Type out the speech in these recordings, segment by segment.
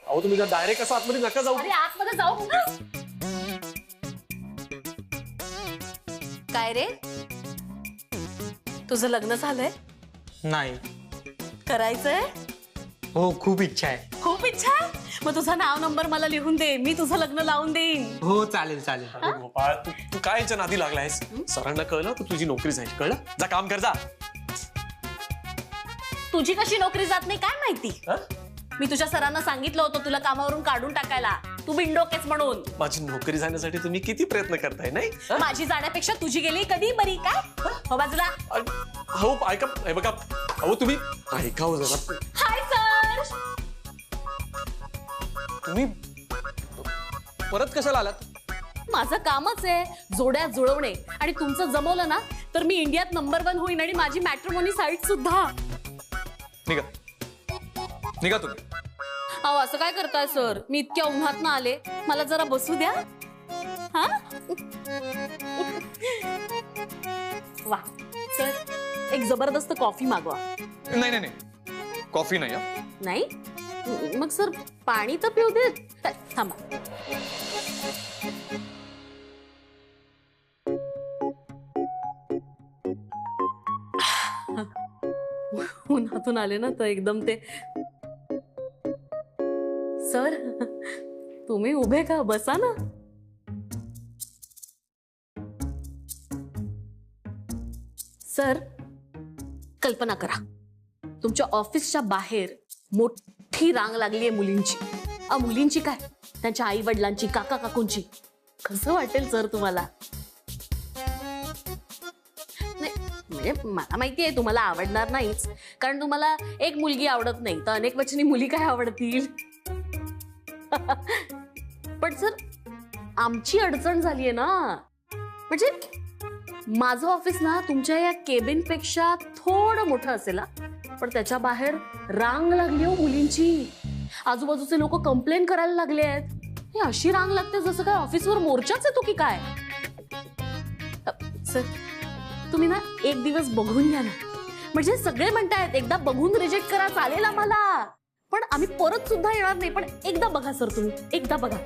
अहो तुम्ही डायरेक्ट असं आतमध्ये नका जाऊ. अरे आतमध्ये जाऊ ना. काय रे, तुझं लग्न झालंय? नाही. करायचंय? हो, खूप इच्छा आहे. खूप इच्छा आहे. मग तुझा नाव नंबर मला लिहून दे, मी तुझं लग्न लावून देईन. हो चालेल चालेल. अरे गोपाळ, तू काय याच्या नादी लागलायस? सरांना कळलं तर तुझी नोकरी जाईल. कळलं? जा काम कर जा. तुझी कशी नोकरी जात नाही काय माहिती. मी तुझ्या सरांना सांगितलं होतं तुला कामावरून काढून टाकायला, तू बिंडोकेच म्हणून. माझी नोकरी जाण्यासाठी तुम्ही किती प्रयत्न करताय नाही? माझी जाण्यापेक्षा तुझी गेली कधी बरी. काय हो बाजूला. हो ऐका, हे बघा. अहो तुम्ही ऐकावं जरा. Hi sir. तुम्ही परत कशाला आलात? माझं कामच आहे जोड्या जुळवणे, आणि तुमचं जमवलं ना तर मी इंडियात नंबर 1 होईन, आणि माझी मॅट्रिमोनी साईट सुद्धा. निघा निघा तुम्ही. अहो असं काय करताय सर, मी इतक्या उन्हात ना आले, मला जरा बसू द्या. हा वा सर, एक जबरदस्त कॉफी मागवा. नाही नाही नाही, कॉफी नाही. नाही मग सर पाणी तर पिऊ देत. थांबा. उन्हातून आले ना तर एकदम ते. सर तुम्ही उभे का, बसा ना. सर कल्पना करा, तुमच्या ऑफिसच्या बाहेर मोठी रांग लागली आहे मुलींची. मुलींची काय, त्यांच्या आई वडिलांची, काका काकूंची. कसं वाटेल सर तुम्हाला? नाही म्हणजे मला माहिती आहे तुम्हाला आवडणार नाहीच, कारण तुम्हाला एक मुलगी आवडत नाही तर अनेक वचनी मुली काय आवडतील. पण सर आमची अडचण झालीये ना, म्हणजे माझं ऑफिस ना तुमच्या या केबिन पेक्षा थोडं मोठं असेल, पण त्याच्या बाहेर रांग लागली हो मुलींची. आजूबाजूचे लोक कंप्लेन करायला लागले आहेत. हे अशी रांग लागते जसं काय ऑफिसवर मोर्चाच येतो की काय. सर तुम्ही ना एक दिवस बघून घ्या ना, म्हणजे सगळे म्हणतायत एकदा बघून रिजेक्ट करा चालेल आम्हाला, पण आम्ही परत सुद्धा येणार नाही. पण एकदा बघा सर, तुम्ही एकदा बघा.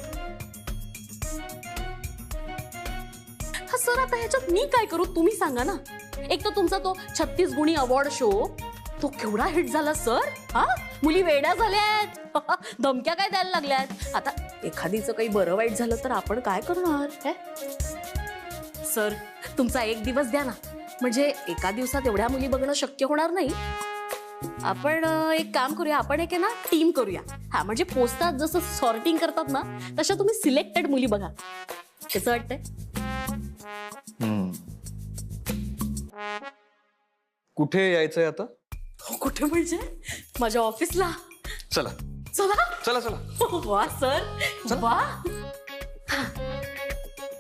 हा सर आता ह्याच्यात मी काय करू तुम्ही सांगा ना. एक तर तुमचा तो 36 गुणी अवॉर्ड शो तो केवढा हिट झाला सर. हा मुली वेड्या झाल्यात, धमक्या काय द्यायला लागल्यात. आता एखादीचं काही बरं वाईट झालं तर आपण काय करणार. सर तुमचा एक दिवस द्या ना, म्हणजे एका दिवसात एवढ्या मुली बघणं शक्य होणार नाही. आपण एक काम करूया, आपण एक आहे ना टीम करूया. हा म्हणजे पोस्टात जसं सॉर्टिंग करतात ना तशा तुम्ही सिलेक्टेड मुली बघा. कसं वाटतंय? कुठे यायचंय आता? कुठे म्हणजे माझ्या ऑफिसला. चला चला चला चला. वा सर वा.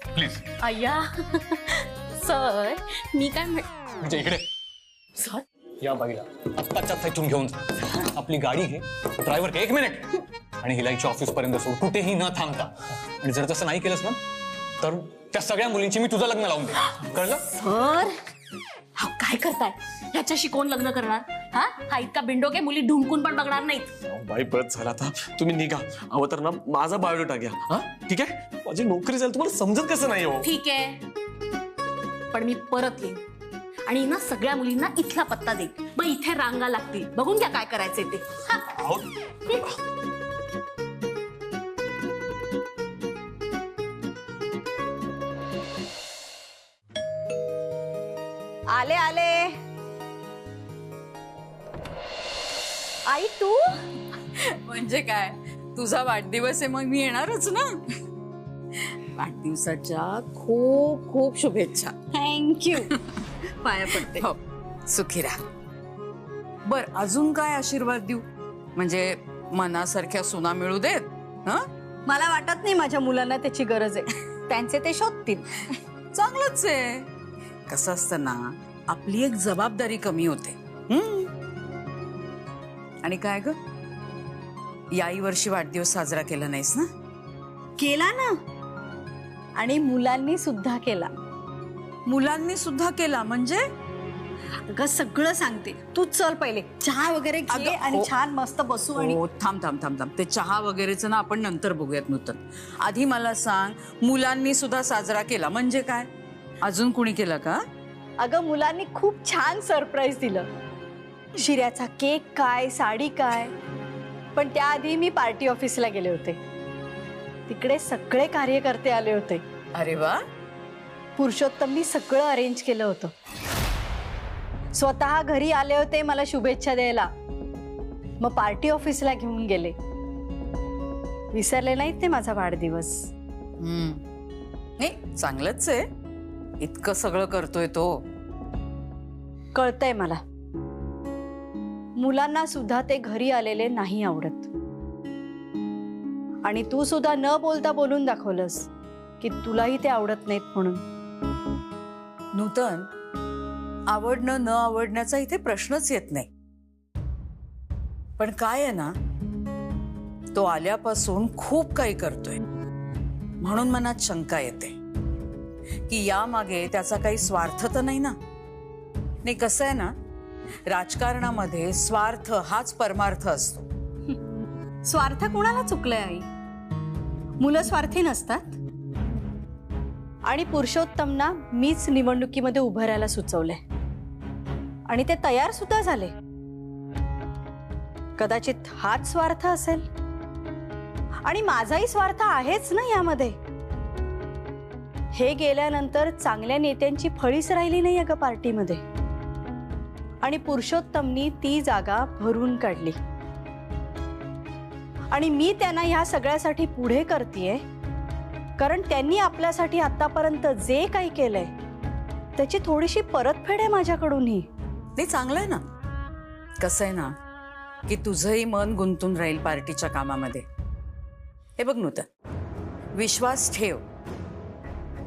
प्लीज. अय्या सर मी काय म्हणजे इकडे सर या बाईला आत्ताच्या आत्ता इथून घेऊन जा. आपली गाडी घे, ड्रायव्हर घे, 1 मिनिट, आणि हिला हिच्या ऑफिस पर्यंत सोड, कुठेही न थांबता. आणि जर तसं नाही केलंस ना तर त्या सगळ्या मुलींची मी तुझं लग्न लावून दे. कळलं? सर हा काय करताय, ह्याच्याशी कोण लग्न करणार. हा इतका बिंडोके मुली ढुंकून पण बघणार नाहीत. बाई बस झाला आता, तुम्ही निघा. अहो तर ना माझा बायोडेटा घ्या. हा ठीक आहे, माझी नोकरी जाईल. तुम्हाला समजत कसं नाही हो? ठीक आहे, पण मी परत येईन आणि ना सगळ्या मुलींना इथला पत्ता देईन. मग इथे रांगा लागतील, बघून घ्या काय करायचंय ते. अहो आले आले. आई तू म्हणजे काय, तुझा वाढदिवस आहे मग मी येणारच ना. वाढदिवसाच्या खूप खूप शुभेच्छा. थँक्यू. पाया पडते. हो सुखी राहा. बर अजून काय आशीर्वाद देऊ, म्हणजे मनासारख्या सुना मिळू देत. मला वाटत नाही माझ्या मुलांना त्याची गरज आहे, त्यांचे ते शोधतील. चांगलंच आहे. कसं असतं ना, आपली एक जबाबदारी कमी होते. आणि काय ग, याही वर्षी वाढदिवस साजरा केला नाहीस ना? केला ना, आणि मुलांनी सुद्धा केला. मुलांनी सुद्धा केला म्हणजे? अगं सगळं सांगते, तू चल पहिले चहा वगैरे घे अगं, आणि हो. छान मस्त बसू आणि हो थांब थांब थांब थांब ते चहा वगैरेचं ना आपण नंतर बघूयात नूतन. आधी मला सांग, मुलांनी सुद्धा साजरा केला म्हणजे काय? अजून कुणी केला का? अगं मुलांनी खूप छान सरप्राईज दिलं. शिऱ्याचा केक काय, साडी काय. पण त्याआधी मी पार्टी ऑफिसला गेले होते. तिकडे सगळे कार्यकर्ते आले होते. अरे वा. पुरुषोत्तमनी सगळं अरेंज केलं होतं. स्वतः घरी आले होते मला शुभेच्छा द्यायला. मग पार्टी ऑफिसला घेऊन गेले. विसरले नाहीत ते माझा वाढदिवस. नाही चांगलंच आहे, इतकं सगळं करतोय तो. कळतंय मला, मुलांना सुद्धा ते घरी आलेले नाही आवडत. आणि तू सुद्धा न बोलता बोलून दाखवलंस की तुलाही ते आवडत नाहीत म्हणून. नूतन, आवडणं न आवडण्याचा इथे प्रश्नच येत नाही. पण काय आहे ना, तो आल्यापासून खूप काही करतोय म्हणून मनात शंका येते की यामागे त्याचा काही स्वार्थ तर नाही ना. नाही कसं आहे ना, राजकारणामध्ये स्वार्थ हाच परमार्थ असतो. स्वार्थ कोणाला चुकलंय आई? मुलं स्वार्थी नसतात. आणि पुरुषोत्तमना मीच निवडणुकीमध्ये उभं राहायला सुचवलंय आणि ते तयार सुद्धा झाले. कदाचित हाच स्वार्थ असेल. आणि माझाही स्वार्थ आहेच ना यामध्ये. हे गेल्यानंतर चांगल्या नेत्यांची फळीच राहिली नाही अगं पार्टीमध्ये. आणि पुरुषोत्तमनी ती जागा भरून काढली. आणि मी त्यांना ह्या सगळ्यासाठी पुढे करतेय कारण त्यांनी आपल्यासाठी आतापर्यंत जे काही केलंय त्याची थोडीशी परतफेड आहे माझ्याकडूनही. नाही चांगलं आहे ना. कसं आहे ना की तुझंही मन गुंतून राहील पार्टीच्या कामामध्ये. हे बघ नूतन, विश्वास ठेव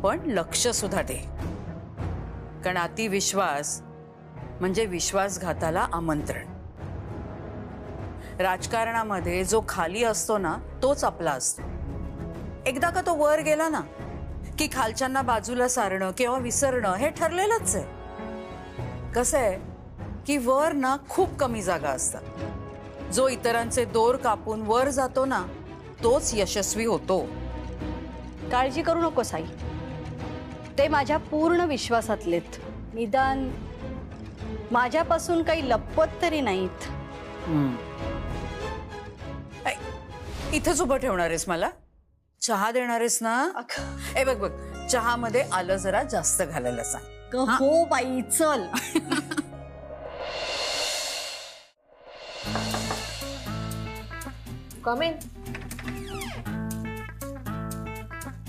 पण लक्ष सुद्धा दे. कारण अतिविश्वास म्हणजे विश्वासघाताला आमंत्रण. राजकारणामध्ये जो खाली असतो ना तोच आपला असतो. एकदा का तो वर गेला ना की खालच्यांना बाजूला सारणं किंवा विसरणं हे ठरलेलंच आहे. कसं आहे की वर ना खूप कमी जागा असतात. जो इतरांचे दोर कापून वर जातो ना तोच यशस्वी होतो. काळजी करू नकोस आई, ते माझ्या पूर्ण विश्वासातलेत. निदान माझ्यापासून काही लपवत तरी नाहीत. इथंच उभं ठेवणार आहेस मला? चहा देणार आहेस ना? ए बघ बघ, चहामध्ये आलं जरा जास्त घालायला सांग. हो बाई चल. कमेन.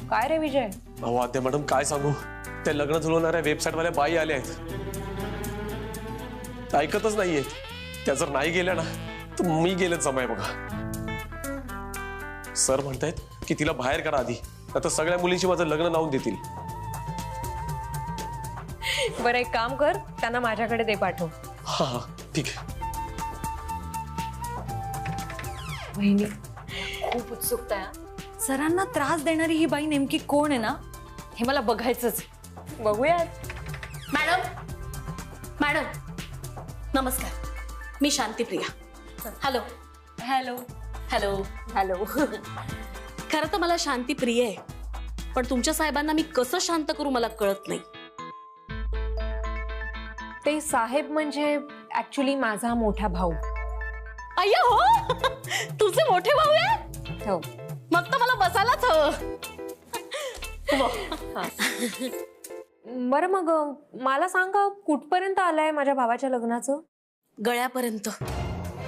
काय रे विजय? अहो आत्या मॅडम काय सांगू, त्या लग्न जुळवणाऱ्या वेबसाईट वाल्या बाई आल्या आहेत. ऐकतच नाहीये. त्या जर नाही गेल्या ना तर मी गेलेच जमाय बघा. सर म्हणतायत की तिला बाहेर काढा आधी, आता सगळ्या मुलींची माझं लग्न लावून देतील. बरं एक काम कर, त्यांना माझ्याकडे दे पाठव. हा हा ठीक आहे. बहिणी खूप उत्सुकता आहे. सरांना त्रास देणारी ही बाई नेमकी कोण आहे ना हे मला बघायचंच. बघूयात. मॅडम मॅडम नमस्कार, मी Shantipriya. Hello hello. Hello hello. खरं तर मला शांती प्रिय आहे, पण तुमच्या साहेबांना मी कसं शांत करू मला कळत नाही. ते साहेब म्हणजे ऍक्च्युली माझा मोठा भाऊ. अय्या हो, तुझे मोठे भाऊ आहे? हो. मग तर मला बसायलाच हवं. बरं मग मला सांगा, कुठपर्यंत आलंय माझ्या भावाच्या लग्नाचं? गळ्यापर्यंत.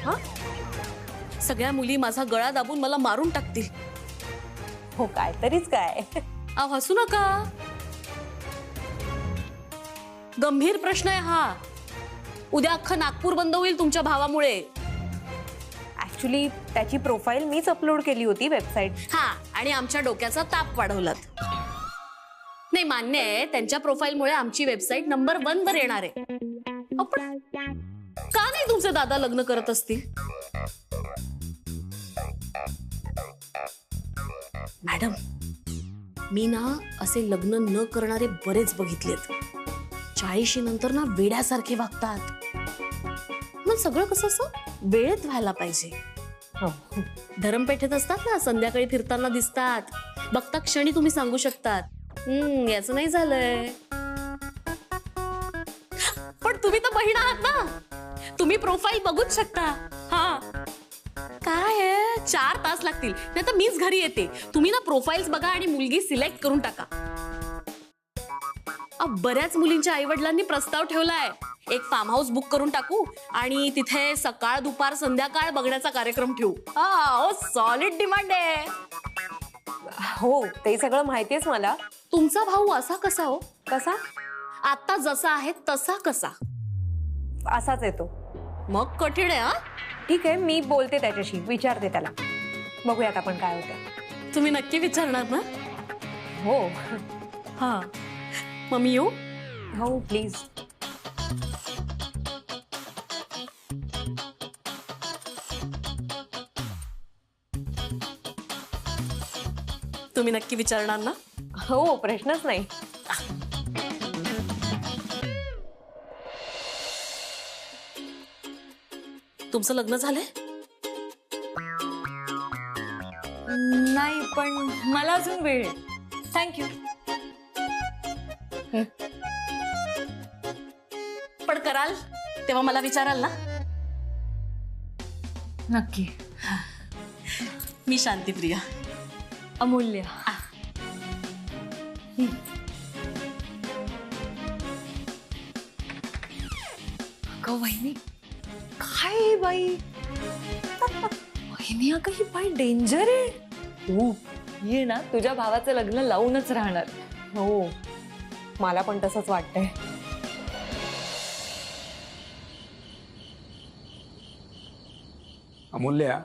हा, सगळ्या मुली माझा गळा दाबून मला मारून टाकतील. हो काय तरीच काय. अहो हसू नका, गंभीर प्रश्न आहे हा. उद्या अख्खं नागपूर बंद होईल तुमच्या भावामुळे. ऍक्च्युली त्याची प्रोफाईल मीच अपलोड केली होती वेबसाईट. हा, आणि आमच्या डोक्याचा ताप वाढवलात. नाही मान्य आहे, त्यांच्या प्रोफाईलमुळे आमची वेबसाईट नंबर 1 वर येणार आहे. पण का नाही तुमचे दादा लग्न करत असतील? मॅडम, मी ना असे लग्न न करणारे बरेच बघितलेत. 40 नंतर ना वेड्यासारखे वागतात. मग सगळं कसं असं वेळेत व्हायला पाहिजे. धरमपेठेत असतात ना, संध्याकाळी फिरताना दिसतात, बघता क्षणी तुम्ही सांगू शकतात याचं नाही झालंय. पण तुम्ही तर बहीण आहात ना, तुम्ही प्रोफाईल बघूच शकता. हा काय आहे, 4 तास लागतील, नाही तर मीच घरी येते. तुम्ही ना प्रोफाईल्स बघा आणि मुलगी सिलेक्ट करून टाका. बऱ्याच मुलींच्या आईवडिलांनी प्रस्ताव ठेवलाय, एक फार्म हाऊस बुक करून टाकू आणि तिथे सकाळ दुपार संध्याकाळ बघण्याचा कार्यक्रम ठेवू. सॉलिड डिमांड आहे. हो ते सगळं माहितीयच मला. तुमचा भाऊ असा कसा हो? कसा? आता जसा आहे तसा कसा? असाच येतो. मग कठीण आहे. हा ठीक आहे, मी बोलते त्याच्याशी, विचारते त्याला, बघूयात आपण काय होतं. तुम्ही नक्की विचारणार ना? हो हा मग मी येऊ? हो प्लीज. तुम्ही नक्की विचारणार ना? हो प्रश्नच नाही. तुमचं लग्न झालंय? नाही पण मला अजून वेळ आहे. थँक्यू. पण कराल तेव्हा मला विचाराल ना? नक्की. मी शांतीप्रिया. अमूल्य. अगं वहिनी, काय ही बाई? वहिनी अगं ही बाई डेंजर आहे. तू ये ना, तुझ्या भावाचं लग्न लावूनच राहणार. हो मला पण तसंच वाटतंय. अमूल्या,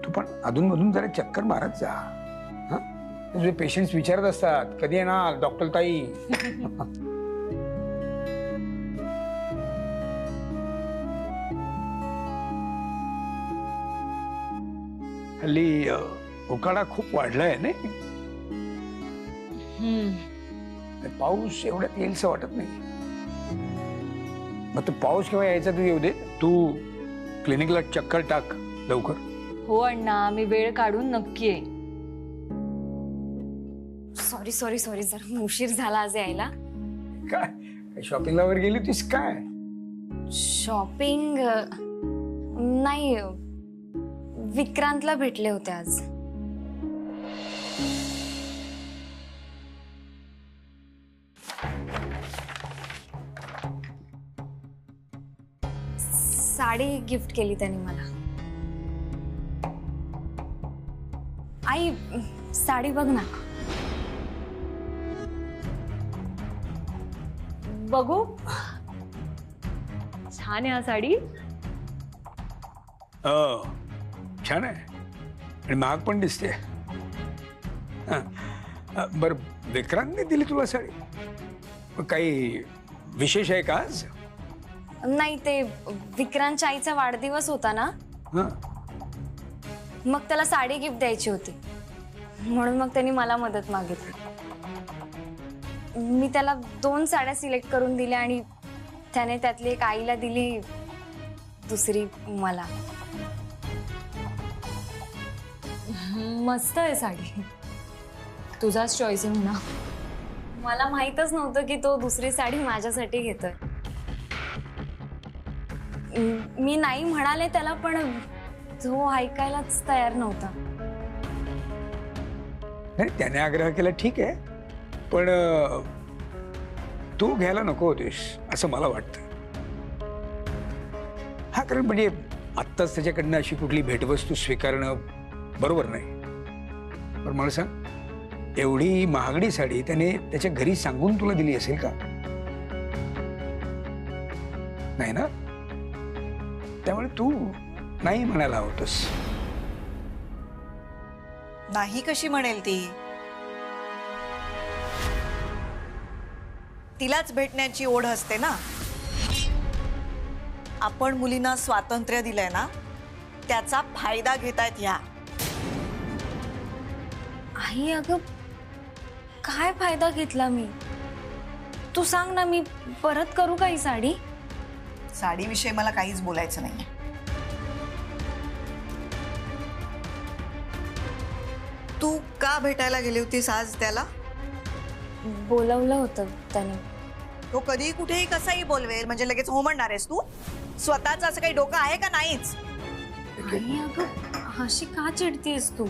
तू पण अधूनमधून जरा चक्कर मारत जा. हा, तुझे पेशंट्स विचारत असतात कधी येणार डॉक्टर ताई. हल्ली उकाडा खूप वाढलाय नाही. पाऊस एवढ्यात येईलच वाटत नाही. मग तो पाऊस केव्हा यायचा तू येऊ दे. तू क्लिनिकला चक्कर टाक लवकर. हो अण्णा, मी वेळ काढून नक्की आहे. सॉरी सॉरी सॉरी, जरा उशीर झाला आज यायला. काय शॉपिंगला वगैरे गेली होतीस काय? शॉपिंग नाही, विक्रांतला भेटले होते आज. साडी गिफ्ट केली त्यांनी मला. आई साडी बघ ना. बघू. छान आहे हा साडी. छान आहे आणि महाग पण दिसते. बर, विक्रांतने दिली तुला साडी? मग काही विशेष आहे का आज? नाही, ते विक्रांतच्या आईचा वाढदिवस होता ना, मग त्याला साडी गिफ्ट द्यायची होती, म्हणून मग त्यांनी मला मदत मागितली. मी त्याला 2 साड्या सिलेक्ट करून दिल्या आणि त्याने त्यातली एक आईला दिली, दुसरी मला. मस्त आहे साडी. तुझाच चॉईस आहे म्हणा. मला माहीतच नव्हतं की तो दुसरी साडी माझ्यासाठी घेतोय. मी नाही म्हणाले त्याला, पण तो ऐकायलाच तयार नव्हता. नाही, त्याने आग्रह केला ठीक आहे, पण तू घ्यायला नको होतीस असं मला वाटतं. हा, कारण म्हणजे आत्ताच त्याच्याकडनं अशी कुठली भेटवस्तू स्वीकारणं बरोबर नाही. पण मला सांग, एवढी महागडी साडी त्याने त्याच्या घरी सांगून तुला दिली असेल का? नाही ना. त्यामुळे तू नाही म्हणायला हवंस. नाही कशी म्हणेल ती? तिलाच भेटण्याची ओढ असते ना. आपण मुलींना स्वातंत्र्य दिलंय ना, त्याचा फायदा घेतायत ह्या. आई अगं, काय फायदा घेतला मी? तू सांग ना, मी परत करू का ही साडी? साडीविषयी मला काहीच बोलायचं नाही. तू का भेटायला गेली होतीस आज त्याला? बोलवलं होतं त्याने. तो कधी कुठेही कसाही बोलवेल म्हणजे लगेच हो म्हणणार आहेस तू? स्वतःच असं काही डोकं आहे का नाहीच? आई अगं, अशी का चिडतीयस तू?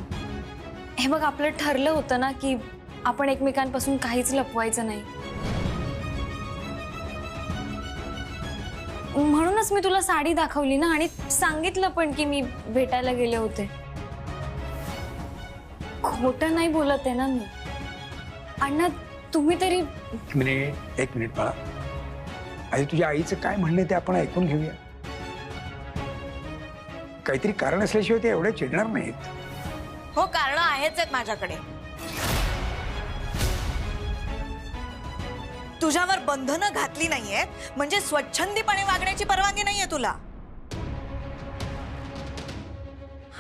हे बघ, आपलं ठरलं होतं ना की आपण एकमेकांपासून काहीच लपवायचं नाही. म्हणूनच मी तुला साडी दाखवली ना, आणि सांगितलं पण की मी भेटायला गेले होते. खोटं नाही बोलत आहे ना मी. अण्णा, तुम्ही तरी. एक मिनिट बाळा. आधी तुझ्या आईचं काय म्हणणं ते आपण ऐकून घेऊया. काहीतरी कारण असल्याशिवाय ते एवढे चिडणार नाहीत. हो, कारण आहेच आहेत माझ्याकडे. तुझ्यावर बंधनं घातली नाहीये म्हणजे स्वच्छंदीपणे वागण्याची परवानगी नाहीये तुला.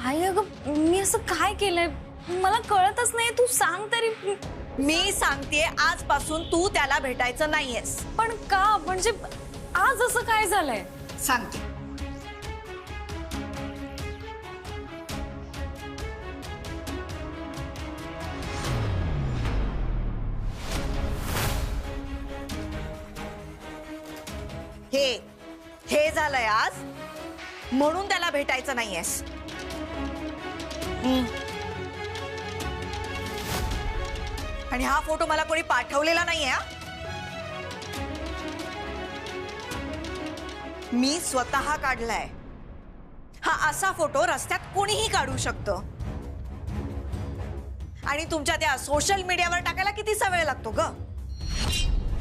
आई अगं, मी असं काय केलंय मला कळतच नाही. तू सांग तरी. मी सांगतेय, आजपासून तू त्याला भेटायचं नाहीयेस. पण का? म्हणजे आज असं काय झालंय? सांगते. हे झालंय आज, म्हणून त्याला भेटायचं नाहीयेस. आणि हा फोटो मला कोणी पाठवलेला नाहीये. मी स्वतः काढलाय. हा असा फोटो रस्त्यात कोणीही काढू शकतं. आणि तुमच्या त्या सोशल मीडियावर टाकायला कितीसा वेळ लागतो ग?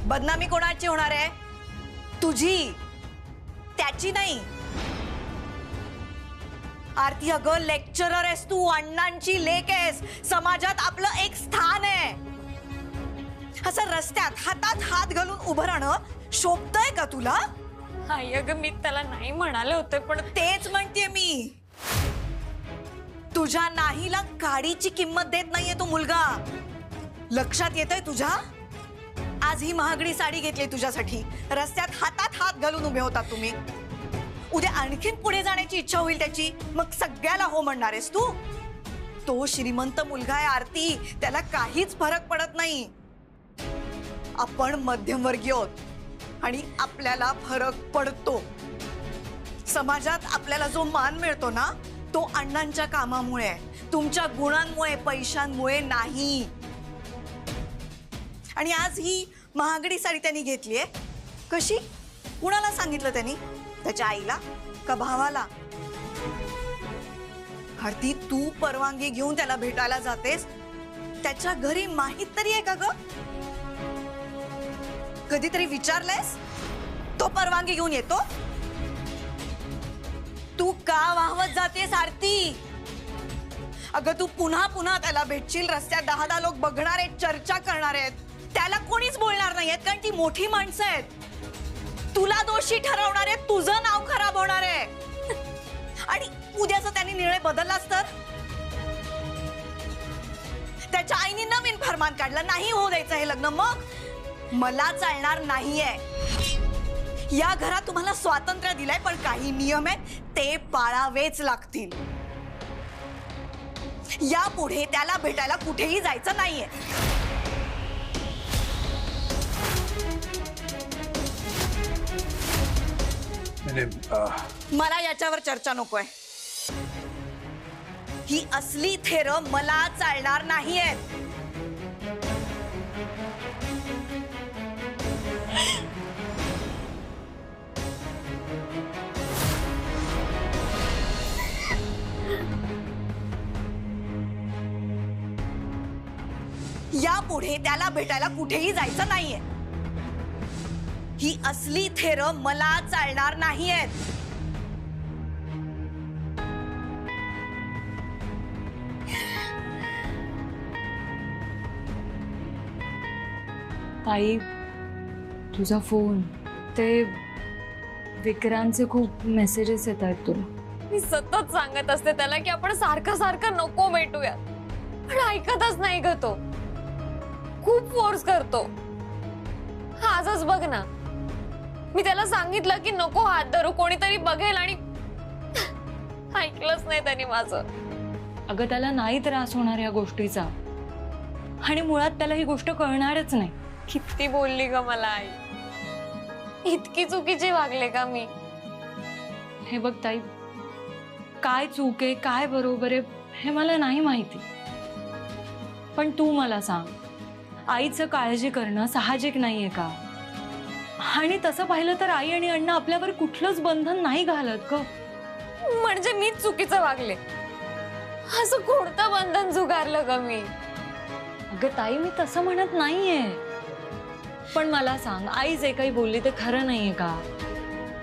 बदनामी कोणाची होणार आहे? तुझी, त्याची नाही. आरती अगं, लेक्चरर आहेस तू, अण्णांची लेक आहेस. समाजात आपलं एक स्थान आहे. असं रस्त्यात हातात हात घालून उभं राहणं शोभतंय का तुला? आई अगं, मी त्याला नाही म्हणाले होते, पण तेच म्हणते मी. तुझ्या नाहीला काडीची किंमत देत नाहीये तो मुलगा. लक्षात येतंय तुझ्या? आज ही महागडी साडी घेतली तुझ्यासाठी. रस्त्यात हातात हात घालून उभे होतात तुम्ही. उद्या आणखीन पुढे जाण्याची इच्छा होईल त्याची, मग सगळ्याला हो म्हणणार आहेस तू? तो श्रीमंत मुलगा आहे आरती, त्याला काहीच फरक पडत नाही. आपण मध्यमवर्गीय आहोत आणि आपल्याला फरक पडतो. समाजात आपल्याला जो मान मिळतो ना, तो अण्णांच्या कामामुळे, तुमच्या गुणांमुळे, पैशांमुळे नाही. आणि आज ही महागडी साडी त्यांनी घेतलीये. कशी? कुणाला सांगितलं त्यांनी? त्याच्या आईला का भावाला? आरती, तू परवानगी घेऊन त्याला भेटायला जातेस, त्याच्या घरी माहित तरी आहे का ग? कधीतरी विचारलंयस तो परवानगी घेऊन येतो? तू का वाहवत जातेस आरती? अगं, तू पुन्हा पुन्हा त्याला भेटशील. रस्त्यात 10 लोक बघणार आहेत, चर्चा करणार आहेत. त्याला कोणीच बोलणार नाहीयेत, कारण ती मोठी माणसं आहेत. तुला दोषी ठरवणार आहेत, तुझं नाव खराब होणार आहे. आणि उद्याचा त्यांनी निर्णय बदललाच तर? त्याच्या आईने नवीन फरमान काढलं, नाही होऊ द्यायचं हे लग्न. मग मला चालणार नाहीये. या घरात तुम्हाला स्वातंत्र्य दिलंय, पण काही नियम आहेत ते पाळावेच लागतील. यापुढे त्याला भेटायला कुठेही जायचं नाहीये. मला याच्यावर चर्चा नकोय. ही असली थेरं मला चालणार नाहीयेत. यापुढे त्याला भेटायला कुठेही जायचं नाहीये. ही असली थेरं मला चालणार नाहीयेत. ताई, तुझा फोन, ते विक्रांतचे खूप मेसेजेस येत आहेत तुला. मी सतत सांगत असते त्याला की आपण सारखं सारखं नको भेटूया, पण ऐकतच नाही ग. तो खूप फोर्स करतो. आजच बघ ना, मी त्याला सांगितलं की नको हात धरू, कोणीतरी बघेल, आणि ऐकलंच नाही त्याने माझं. अगं त्याला नाही त्रास होणार या गोष्टीचा, आणि मुळात त्याला ही गोष्ट कळणारच नाही. किती बोलली ग मला आई, इतकी चुकीची वागले का मी? हे बघ ताई, काय चूक आहे काय बरोबर आहे हे मला नाही माहिती, पण तू मला सांग, आईचं काळजी करणं साहजिक नाहीये का? आणि तसं पाहिलं तर आई आणि अण्णा आपल्यावर कुठलंच बंधन नाही घालत ग. म्हणजे मीच चुकीचं वागले? असं कोणतं बंधन झुगारलं ग मी? अगं ताई, मी तसं म्हणत नाहीये, पण मला सांग, आई जे काही बोलली ते खरं नाहीये का?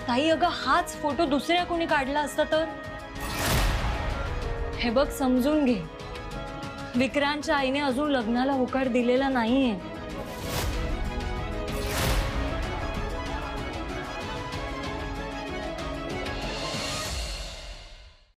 ताई अगं, हाच फोटो दुसऱ्या कोणी काढला असता तर? हे बघ, समजून घे, विक्रांतच्या आईने अजून लग्नाला होकार दिलेला नाहीये.